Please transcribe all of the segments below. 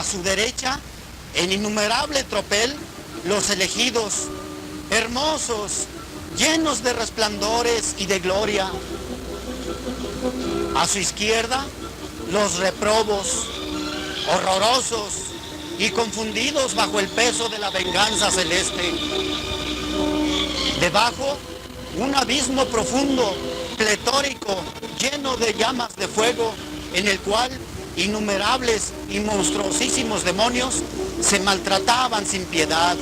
su derecha, en innumerable tropel, los elegidos, hermosos, llenos de resplandores y de gloria. A su izquierda, los reprobos, horrorosos y confundidos bajo el peso de la venganza celeste. Debajo, un abismo profundo, pletórico, lleno de llamas de fuego, en el cual innumerables y monstruosísimos demonios se maltrataban sin piedad.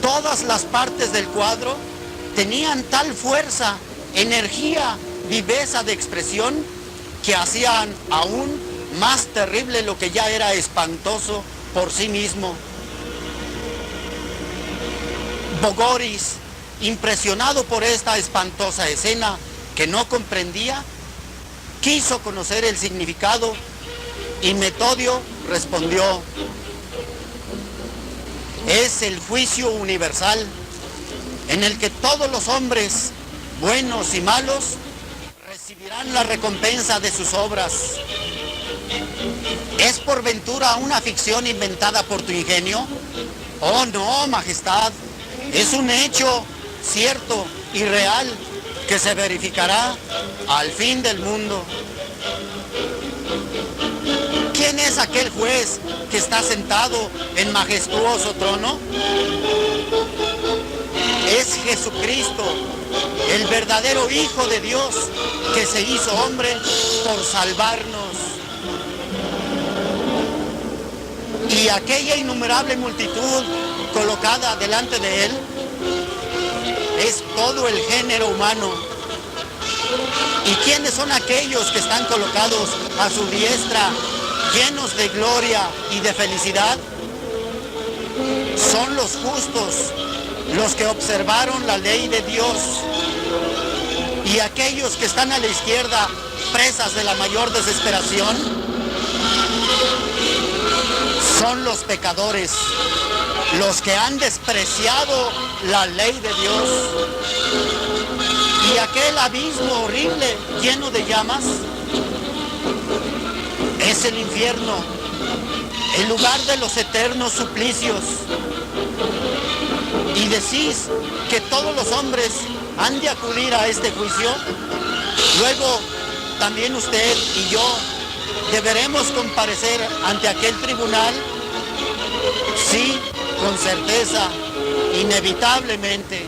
Todas las partes del cuadro tenían tal fuerza, energía, viveza de expresión, que hacían aún más terrible lo que ya era espantoso por sí mismo. Bogoris, impresionado por esta espantosa escena que no comprendía, quiso conocer el significado y Metodio respondió: es el juicio universal en el que todos los hombres, buenos y malos, recibirán la recompensa de sus obras. ¿Es por ventura una ficción inventada por tu ingenio? Oh no, majestad, es un hecho cierto y real que se verificará al fin del mundo. ¿Quién es aquel juez que está sentado en majestuoso trono? Es Jesucristo, el verdadero Hijo de Dios, que se hizo hombre por salvarnos. Y aquella innumerable multitud colocada delante de él es todo el género humano. ¿Y quiénes son aquellos que están colocados a su diestra, llenos de gloria y de felicidad? Son los justos, los que observaron la ley de Dios. Y aquellos que están a la izquierda, presas de la mayor desesperación, son los pecadores, los que han despreciado la ley de Dios. Y aquel abismo horrible, lleno de llamas, es el infierno, el lugar de los eternos suplicios. Y decís que todos los hombres han de acudir a este juicio. Luego, también usted y yo deberemos comparecer ante aquel tribunal. Sí, con certeza, inevitablemente.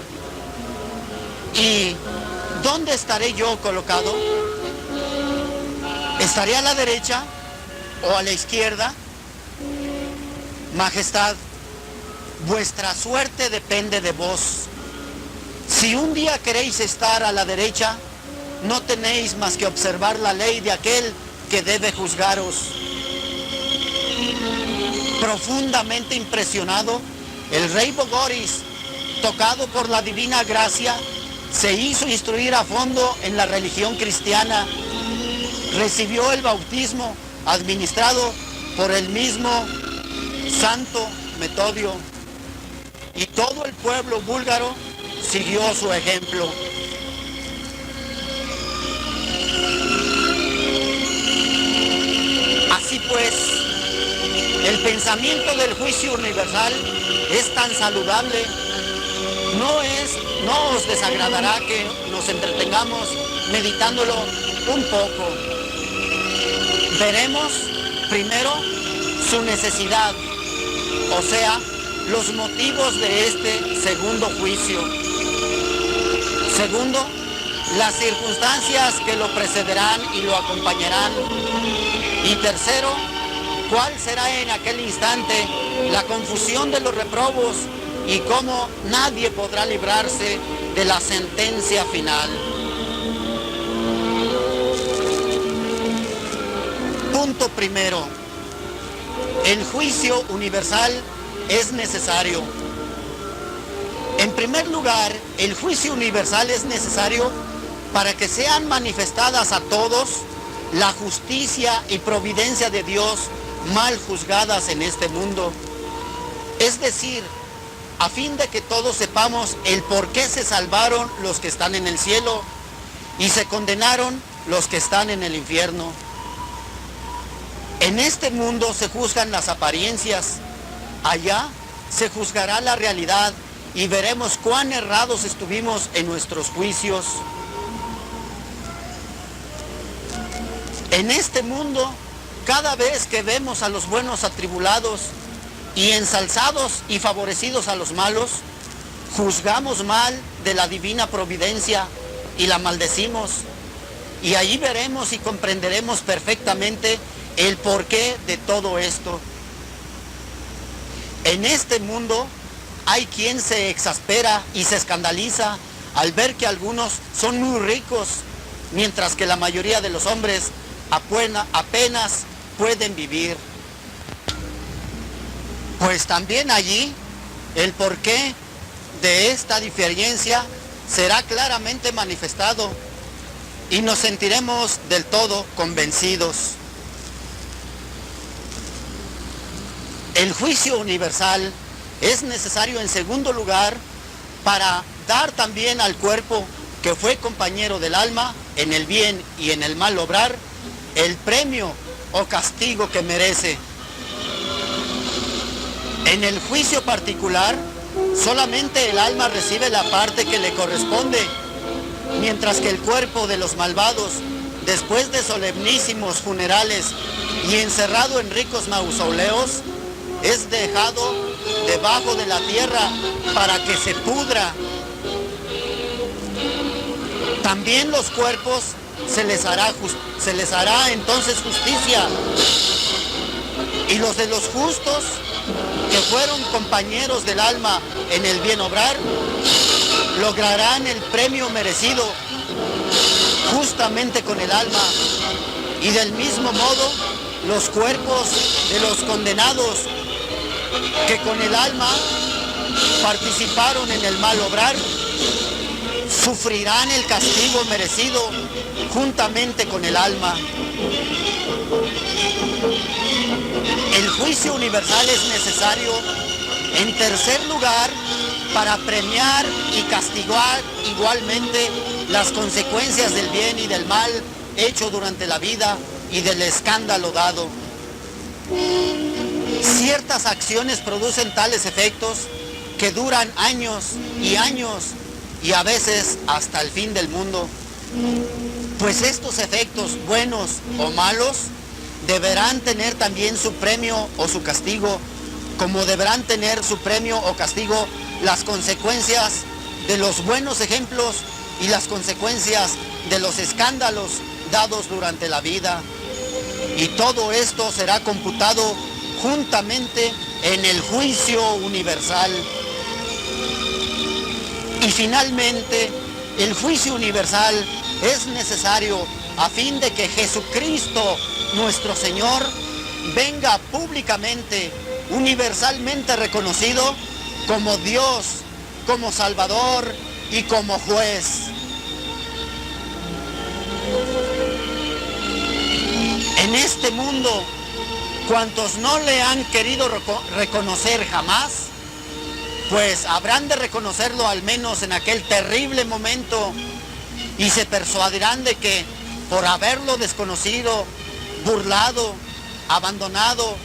¿Y dónde estaré yo colocado? ¿Estaré a la derecha o a la izquierda? Majestad, vuestra suerte depende de vos. Si un día queréis estar a la derecha, no tenéis más que observar la ley de aquel que debe juzgaros. Profundamente impresionado, el rey Bogoris, tocado por la divina gracia, se hizo instruir a fondo en la religión cristiana. Recibió el bautismo administrado por el mismo Santo Metodio, y todo el pueblo búlgaro siguió su ejemplo. Así pues, el pensamiento del juicio universal es tan saludable. No os desagradará que nos entretengamos meditándolo un poco. Veremos primero su necesidad, o sea, los motivos de este segundo juicio. Segundo, las circunstancias que lo precederán y lo acompañarán. Y tercero, cuál será en aquel instante la confusión de los reprobos y cómo nadie podrá librarse de la sentencia final. Punto primero. El juicio universal es necesario. En primer lugar, el juicio universal es necesario para que sean manifestadas a todos la justicia y providencia de Dios mal juzgadas en este mundo. Es decir, a fin de que todos sepamos el por qué se salvaron los que están en el cielo y se condenaron los que están en el infierno. En este mundo se juzgan las apariencias, allá se juzgará la realidad y veremos cuán errados estuvimos en nuestros juicios. En este mundo, cada vez que vemos a los buenos atribulados y ensalzados y favorecidos a los malos, juzgamos mal de la divina providencia y la maldecimos. Y allí veremos y comprenderemos perfectamente el porqué de todo esto. En este mundo hay quien se exaspera y se escandaliza al ver que algunos son muy ricos, mientras que la mayoría de los hombres apenas pueden vivir. Pues también allí el porqué de esta diferencia será claramente manifestado y nos sentiremos del todo convencidos. El juicio universal es necesario en segundo lugar para dar también al cuerpo que fue compañero del alma en el bien y en el mal obrar el premio o castigo que merece. En el juicio particular, solamente el alma recibe la parte que le corresponde, mientras que el cuerpo de los malvados, después de solemnísimos funerales y encerrado en ricos mausoleos, es dejado debajo de la tierra para que se pudra. También los cuerpos se les hará entonces justicia, y los de los justos que fueron compañeros del alma en el bien obrar lograrán el premio merecido justamente con el alma, y del mismo modo los cuerpos de los condenados que con el alma participaron en el mal obrar sufrirán el castigo merecido juntamente con el alma. El juicio universal es necesario, en tercer lugar, para premiar y castigar igualmente las consecuencias del bien y del mal hecho durante la vida y del escándalo dado. Ciertas acciones producen tales efectos que duran años y a veces hasta el fin del mundo. Pues estos efectos, buenos o malos, deberán tener también su premio o su castigo, como deberán tener su premio o castigo las consecuencias de los buenos ejemplos y las consecuencias de los escándalos dados durante la vida. Y todo esto será computado juntamente en el juicio universal. Y finalmente, el juicio universal es necesario a fin de que Jesucristo, nuestro Señor, venga públicamente, universalmente reconocido como Dios, como Salvador y como juez. En este mundo, cuantos no le han querido reconocer jamás, pues habrán de reconocerlo al menos en aquel terrible momento, y se persuadirán de que por haberlo desconocido, burlado, abandonado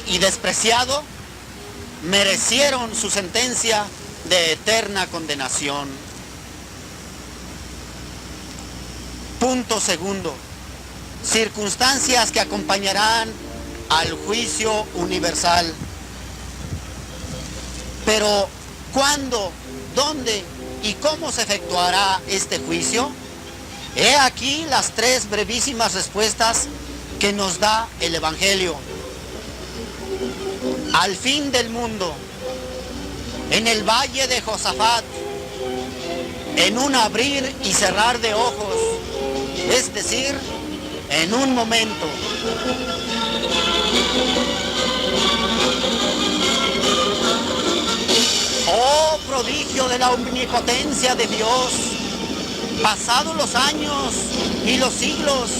y despreciado, merecieron su sentencia de eterna condenación. Punto segundo. Circunstancias que acompañarán al juicio universal. Pero, ¿cuándo, dónde y cómo se efectuará este juicio? He aquí las tres brevísimas respuestas que nos da el Evangelio. Al fin del mundo, en el valle de Josafat, en un abrir y cerrar de ojos, es decir, en un momento. Oh prodigio de la omnipotencia de Dios, pasados los años y los siglos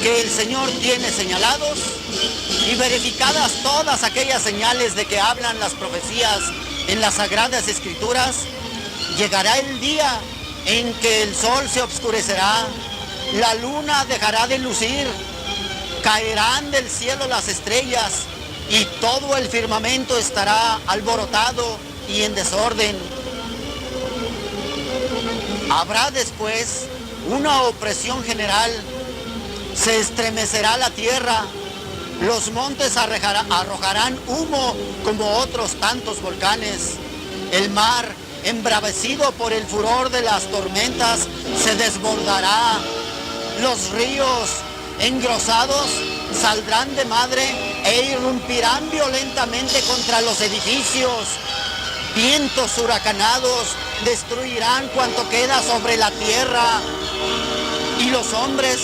que el Señor tiene señalados y verificadas todas aquellas señales de que hablan las profecías en las Sagradas Escrituras, llegará el día en que el sol se obscurecerá, la luna dejará de lucir Caerán del cielo las estrellas y todo el firmamento estará alborotado y en desorden. Habrá después una opresión general, se estremecerá la tierra, los montes arrojarán humo como otros tantos volcanes, el mar, embravecido por el furor de las tormentas, se desbordará, los ríos engrosados saldrán de madre e irrumpirán violentamente contra los edificios. Vientos huracanados destruirán cuanto queda sobre la tierra, y los hombres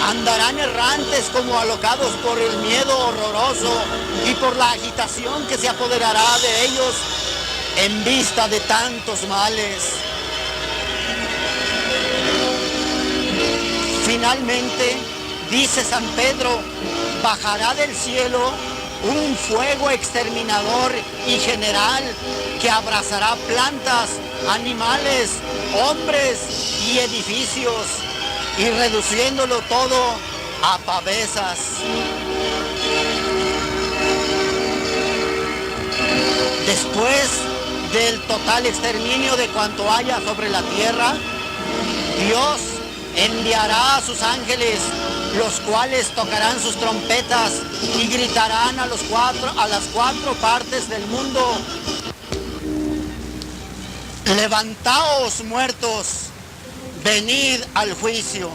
andarán errantes como alocados por el miedo horroroso y por la agitación que se apoderará de ellos en vista de tantos males. Finalmente, dice San Pedro, bajará del cielo un fuego exterminador y general que abrazará plantas, animales, hombres y edificios, y reduciéndolo todo a pavesas. Después del total exterminio de cuanto haya sobre la tierra, Dios enviará a sus ángeles, los cuales tocarán sus trompetas y gritarán a las cuatro partes del mundo: levantaos muertos, venid al juicio.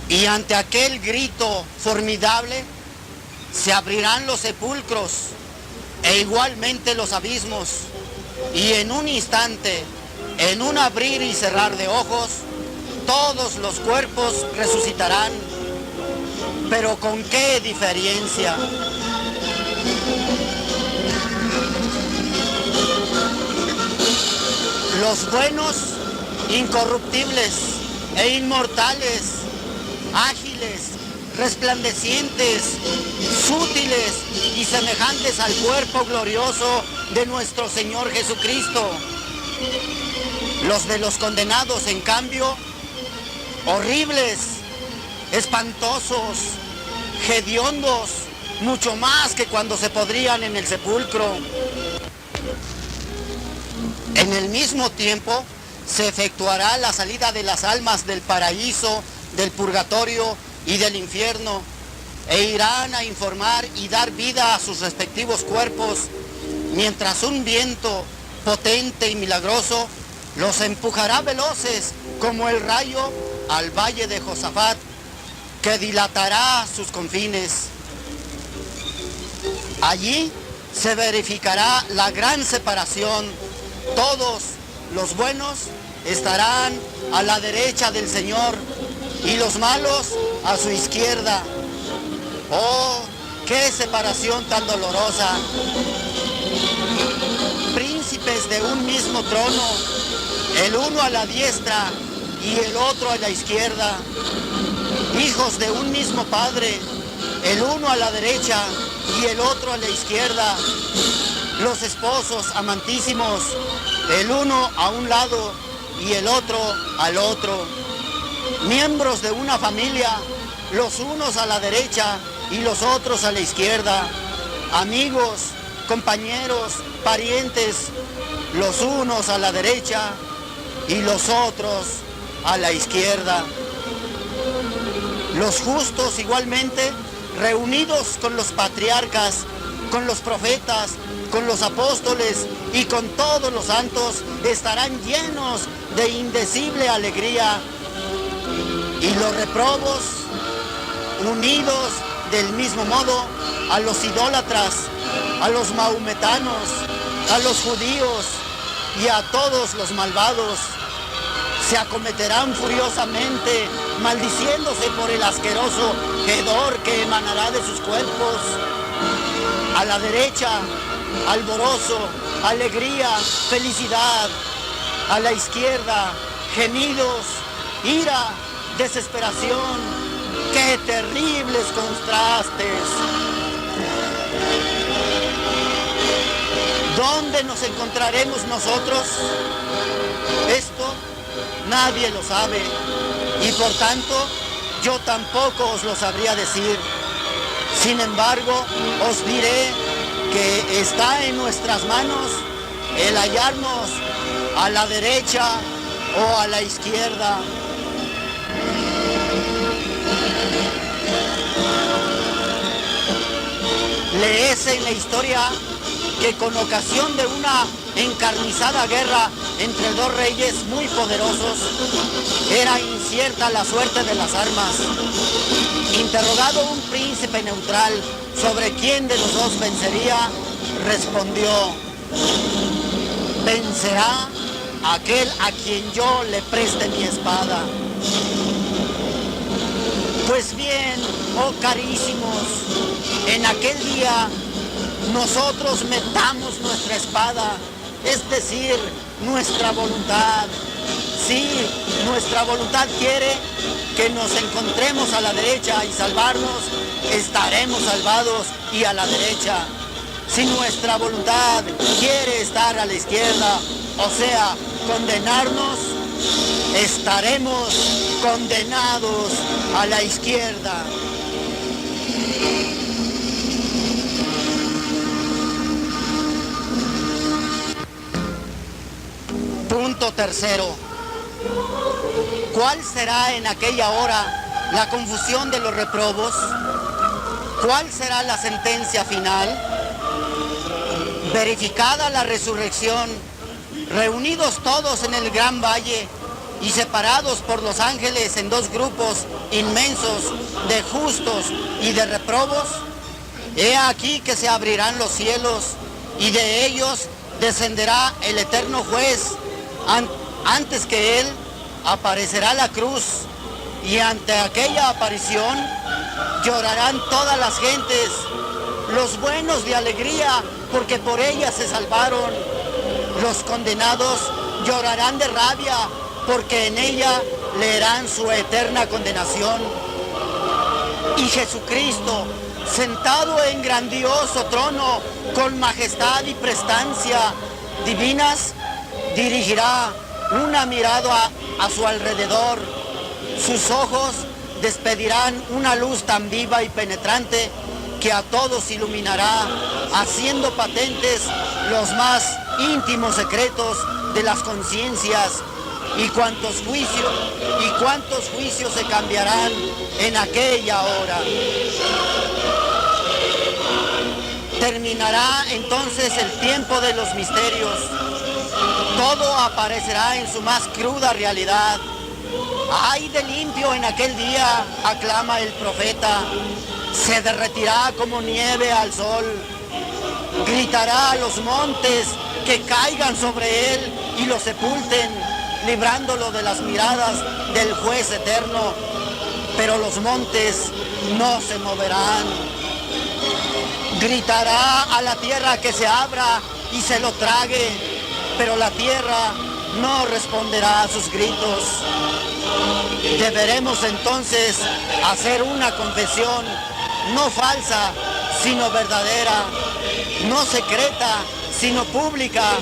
Y ante aquel grito formidable se abrirán los sepulcros e igualmente los abismos, y en un instante, en un abrir y cerrar de ojos, todos los cuerpos resucitarán. Pero ¿con qué diferencia? Los buenos, incorruptibles e inmortales, ágiles, resplandecientes, útiles y semejantes al cuerpo glorioso de nuestro Señor Jesucristo. Los de los condenados, en cambio, horribles, espantosos, hediondos, mucho más que cuando se podrían en el sepulcro. En el mismo tiempo se efectuará la salida de las almas del paraíso, del purgatorio y del infierno, e irán a informar y dar vida a sus respectivos cuerpos, mientras un viento potente y milagroso los empujará veloces como el rayo al valle de Josafat, que dilatará sus confines. Allí se verificará la gran separación. Todos los buenos estarán a la derecha del Señor y los malos a su izquierda. ¡Oh, qué separación tan dolorosa! Príncipes de un mismo trono, el uno a la diestra y el otro a la izquierda. Hijos de un mismo padre, el uno a la derecha y el otro a la izquierda. Los esposos amantísimos, el uno a un lado y el otro al otro. Miembros de una familia, los unos a la derecha y los otros a la izquierda. Amigos, compañeros, parientes, los unos a la derecha y los otros a la izquierda. Los justos igualmente, reunidos con los patriarcas, con los profetas, con los apóstoles y con todos los santos, estarán llenos de indecible alegría. Y los reprobos, unidos del mismo modo a los idólatras, a los mahometanos, a los judíos y a todos los malvados, se acometerán furiosamente, maldiciéndose por el asqueroso hedor que emanará de sus cuerpos. A la derecha, alborozo, alegría, felicidad. A la izquierda, gemidos, ira, desesperación. ¡Qué terribles contrastes! ¿Dónde nos encontraremos nosotros? Esto nadie lo sabe, y por tanto yo tampoco os lo sabría decir. Sin embargo, os diré que está en nuestras manos el hallarnos a la derecha o a la izquierda. Leese en la historia que con ocasión de una encarnizada guerra entre dos reyes muy poderosos, era incierta la suerte de las armas. Interrogado un príncipe neutral sobre quién de los dos vencería, respondió: vencerá aquel a quien yo le preste mi espada. Pues bien, oh carísimos, en aquel día nosotros metamos nuestra espada, es decir, nuestra voluntad. Sí, nuestra voluntad quiere que nos encontremos a la derecha y salvarnos, estaremos salvados y a la derecha. Si nuestra voluntad quiere estar a la izquierda, o sea, condenarnos, estaremos condenados a la izquierda. Punto tercero. ¿Cuál será en aquella hora la confusión de los reprobos? ¿Cuál será la sentencia final? Verificada la resurrección, reunidos todos en el gran valle y separados por los ángeles en dos grupos inmensos de justos y de reprobos, he aquí que se abrirán los cielos y de ellos descenderá el eterno juez. Antes que él aparecerá la cruz, y ante aquella aparición llorarán todas las gentes, los buenos de alegría porque por ella se salvaron, los condenados llorarán de rabia porque en ella leerán su eterna condenación. Y Jesucristo, sentado en grandioso trono con majestad y prestancia divinas, dirigirá una mirada a su alrededor. Sus ojos despedirán una luz tan viva y penetrante que a todos iluminará, haciendo patentes los más íntimos secretos de las conciencias, y cuántos juicios se cambiarán en aquella hora. Terminará entonces el tiempo de los misterios. Todo aparecerá en su más cruda realidad. ¡Ay de limpio en aquel día!, aclama el profeta. Se derretirá como nieve al sol. Gritará a los montes que caigan sobre él y lo sepulten, librándolo de las miradas del juez eterno. Pero los montes no se moverán. Gritará a la tierra que se abra y se lo trague, pero la tierra no responderá a sus gritos. Deberemos entonces hacer una confesión, no falsa, sino verdadera, no secreta, sino pública,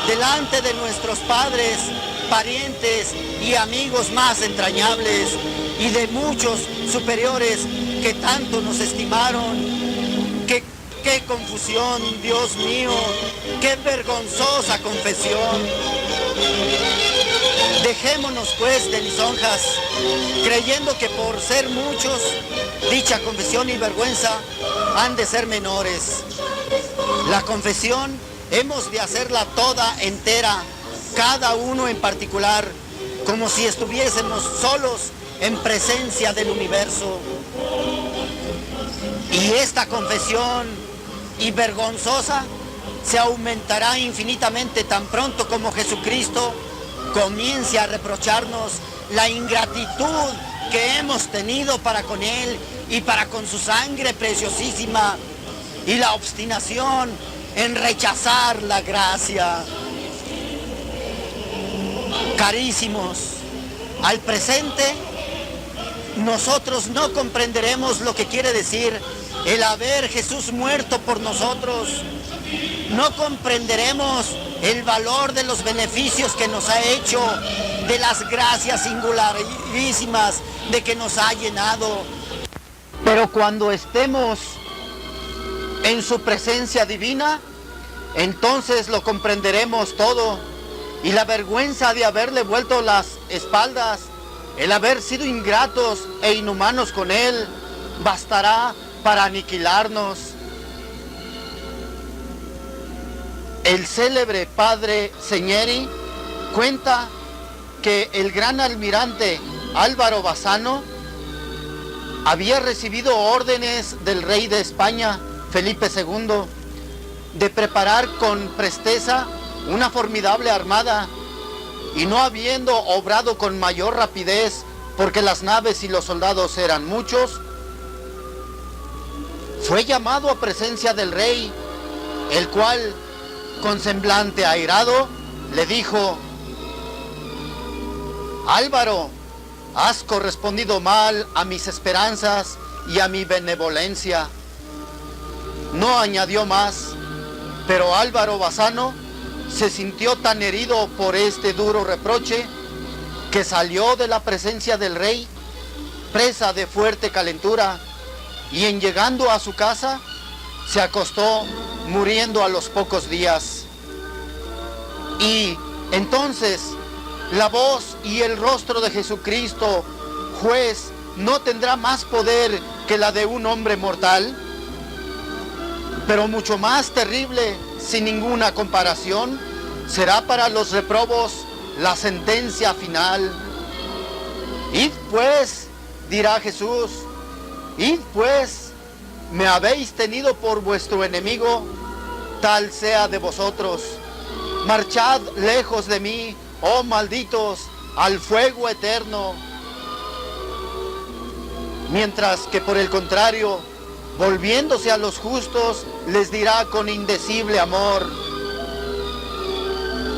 delante de nuestros padres, parientes y amigos más entrañables, y de muchos superiores que tanto nos estimaron. ¡Qué confusión, Dios mío! ¡Qué vergonzosa confesión! Dejémonos pues de lisonjas, creyendo que por ser muchos, dicha confesión y vergüenza han de ser menores. La confesión hemos de hacerla toda entera, cada uno en particular, como si estuviésemos solos en presencia del universo. Y esta confesión y vergonzosa se aumentará infinitamente tan pronto como Jesucristo comience a reprocharnos la ingratitud que hemos tenido para con Él y para con su sangre preciosísima, y la obstinación en rechazar la gracia. Carísimos, al presente nosotros no comprenderemos lo que quiere decir el haber Jesús muerto por nosotros, no comprenderemos el valor de los beneficios que nos ha hecho, de las gracias singularísimas de que nos ha llenado. Pero cuando estemos en su presencia divina, entonces lo comprenderemos todo, y la vergüenza de haberle vuelto las espaldas, el haber sido ingratos e inhumanos con Él, bastará para aniquilarnos. El célebre padre Segneri cuenta que el gran almirante Álvaro Bassano había recibido órdenes del rey de España, Felipe II, de preparar con presteza una formidable armada, y no habiendo obrado con mayor rapidez, porque las naves y los soldados eran muchos, fue llamado a presencia del rey, el cual, con semblante airado, le dijo: Álvaro, has correspondido mal a mis esperanzas y a mi benevolencia. No añadió más, pero Álvaro Bassano se sintió tan herido por este duro reproche que salió de la presencia del rey, presa de fuerte calentura, y en llegando a su casa, se acostó muriendo a los pocos días. Y entonces la voz y el rostro de Jesucristo, juez, ¿no tendrá más poder que la de un hombre mortal? Pero mucho más terrible, sin ninguna comparación, será para los reprobos la sentencia final. Id pues, dirá Jesús, id pues, me habéis tenido por vuestro enemigo, tal sea de vosotros. Marchad lejos de mí, oh malditos, al fuego eterno. Mientras que por el contrario, volviéndose a los justos, les dirá con indecible amor: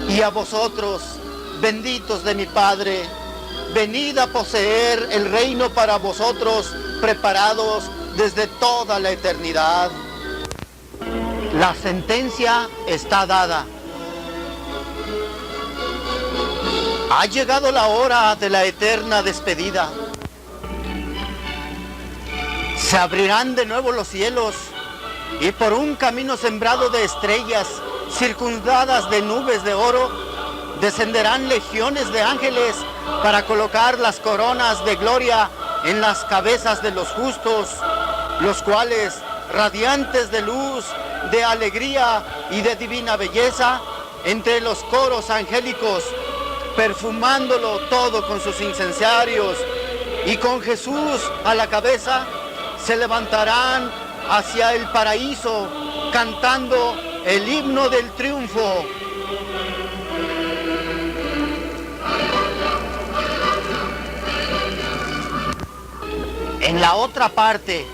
y a vosotros, benditos de mi Padre, venid a poseer el reino para vosotros, preparados desde toda la eternidad. La sentencia está dada. Ha llegado la hora de la eterna despedida. Se abrirán de nuevo los cielos, y por un camino sembrado de estrellas, circundadas de nubes de oro, descenderán legiones de ángeles para colocar las coronas de gloria en las cabezas de los justos, los cuales, radiantes de luz, de alegría y de divina belleza, entre los coros angélicos, perfumándolo todo con sus incensarios, y con Jesús a la cabeza, se levantarán hacia el paraíso, cantando el himno del triunfo. En la otra parte,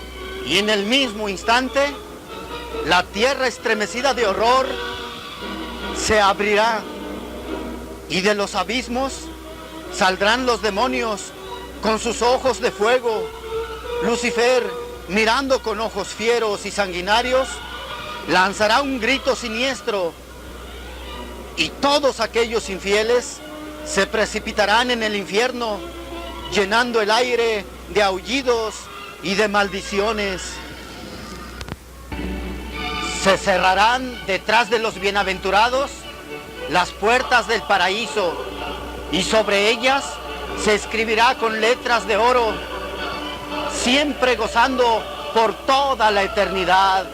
y en el mismo instante, la tierra estremecida de horror se abrirá, y de los abismos saldrán los demonios con sus ojos de fuego. Lucifer, mirando con ojos fieros y sanguinarios, lanzará un grito siniestro, y todos aquellos infieles se precipitarán en el infierno, llenando el aire de aullidos y de maldiciones. Se cerrarán detrás de los bienaventurados las puertas del paraíso, y sobre ellas se escribirá con letras de oro: siempre gozando por toda la eternidad.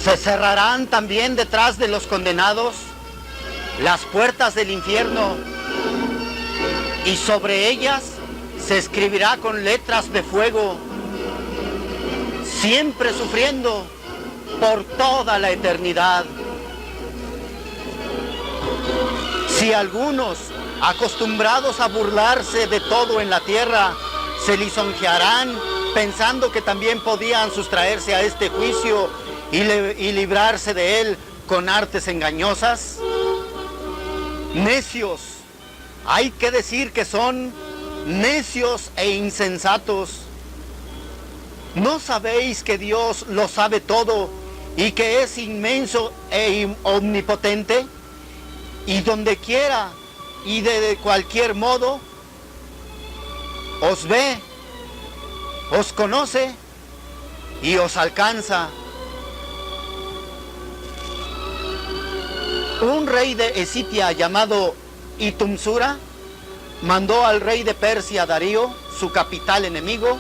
Se cerrarán también detrás de los condenados las puertas del infierno, y sobre ellas se escribirá con letras de fuego: siempre sufriendo por toda la eternidad. Si algunos, acostumbrados a burlarse de todo en la tierra, se lisonjearán pensando que también podían sustraerse a este juicio y librarse de él con artes engañosas, necios, hay que decir que son necios e insensatos. ¿No sabéis que Dios lo sabe todo y que es inmenso e omnipotente, y donde quiera y de cualquier modo os ve, os conoce y os alcanza. Un rey de Escitia llamado Itumsura mandó al rey de Persia, Darío, su capital enemigo,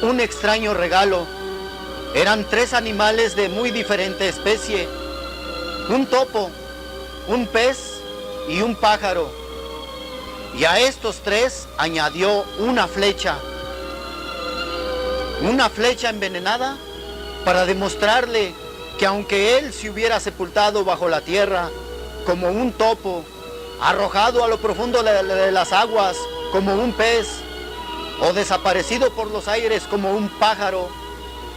un extraño regalo. Eran 3 animales de muy diferente especie: un topo, un pez y un pájaro. Y a estos 3 añadió una flecha envenenada, para demostrarle que aunque él se hubiera sepultado bajo la tierra como un topo, arrojado a lo profundo de las aguas como un pez, o desaparecido por los aires como un pájaro,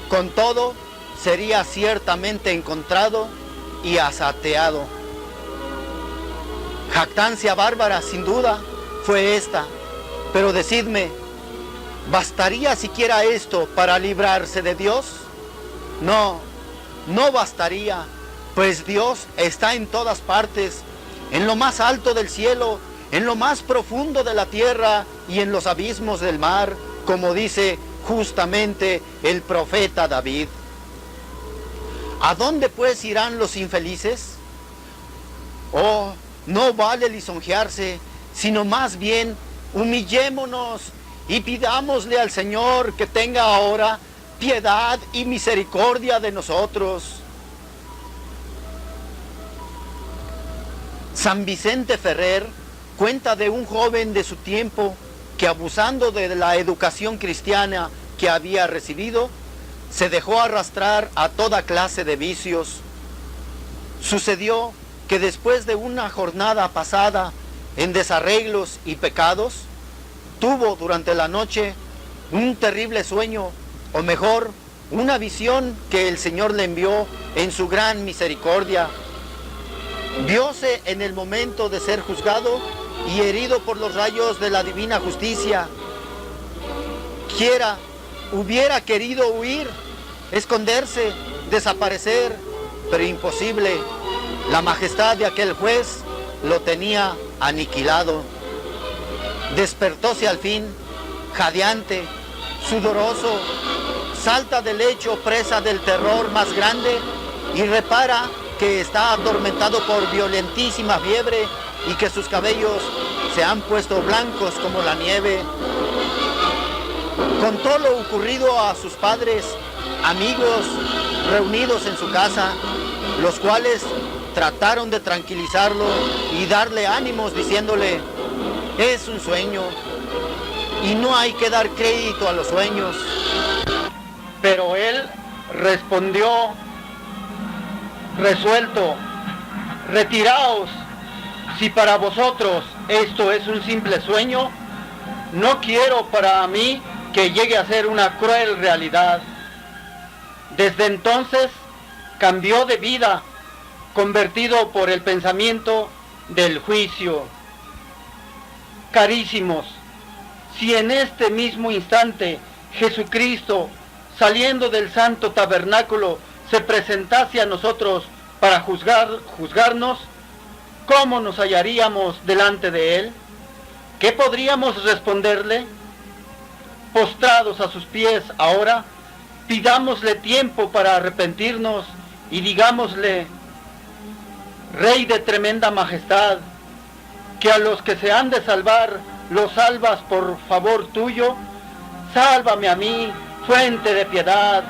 con todo sería ciertamente encontrado y asateado. Jactancia bárbara, sin duda, fue esta, pero decidme, ¿bastaría siquiera esto para librarse de Dios? No, no bastaría, pues Dios está en todas partes, en lo más alto del cielo, en lo más profundo de la tierra y en los abismos del mar, como dice justamente el profeta David. ¿A dónde pues irán los infelices? Oh, no vale lisonjearse, sino más bien humillémonos y pidámosle al Señor que tenga ahora piedad y misericordia de nosotros. San Vicente Ferrer cuenta de un joven de su tiempo que, abusando de la educación cristiana que había recibido, se dejó arrastrar a toda clase de vicios. Sucedió que después de una jornada pasada en desarreglos y pecados, tuvo durante la noche un terrible sueño, o mejor, una visión que el Señor le envió en su gran misericordia. Vióse en el momento de ser juzgado y herido por los rayos de la divina justicia. Hubiera querido huir, esconderse, desaparecer, pero imposible. La majestad de aquel juez lo tenía aniquilado. Despertóse al fin, jadeante, sudoroso, salta del lecho presa del terror más grande y repara que está atormentado por violentísima fiebre y que sus cabellos se han puesto blancos como la nieve. Contó lo ocurrido a sus padres, amigos reunidos en su casa, los cuales trataron de tranquilizarlo y darle ánimos diciéndole: es un sueño y no hay que dar crédito a los sueños. Pero él respondió resuelto: retiraos, si para vosotros esto es un simple sueño, no quiero para mí que llegue a ser una cruel realidad. Desde entonces cambió de vida, convertido por el pensamiento del juicio. Carísimos, si en este mismo instante Jesucristo, saliendo del santo tabernáculo, se presentase a nosotros para juzgarnos, ¿cómo nos hallaríamos delante de Él? ¿Qué podríamos responderle? Postrados a sus pies ahora, pidámosle tiempo para arrepentirnos y digámosle: Rey de tremenda majestad, que a los que se han de salvar los salvas por favor tuyo, sálvame a mí, fuente de piedad,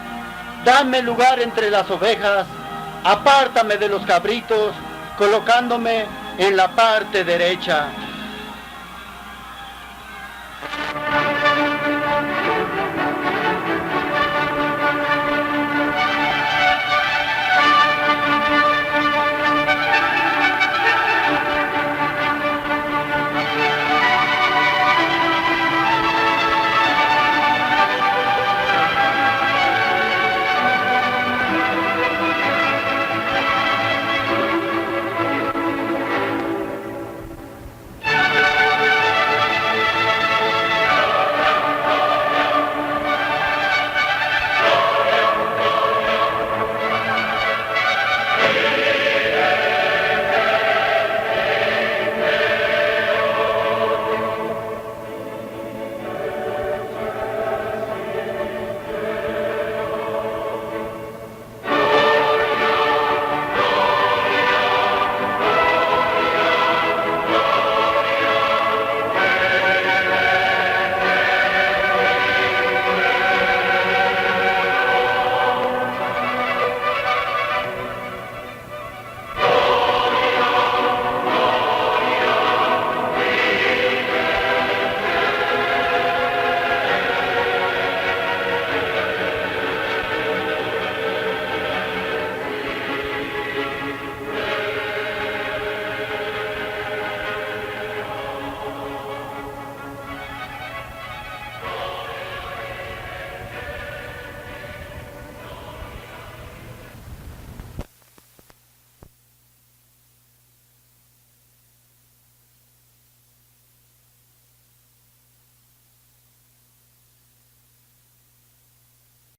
dame lugar entre las ovejas, apártame de los cabritos, colocándome en la parte derecha.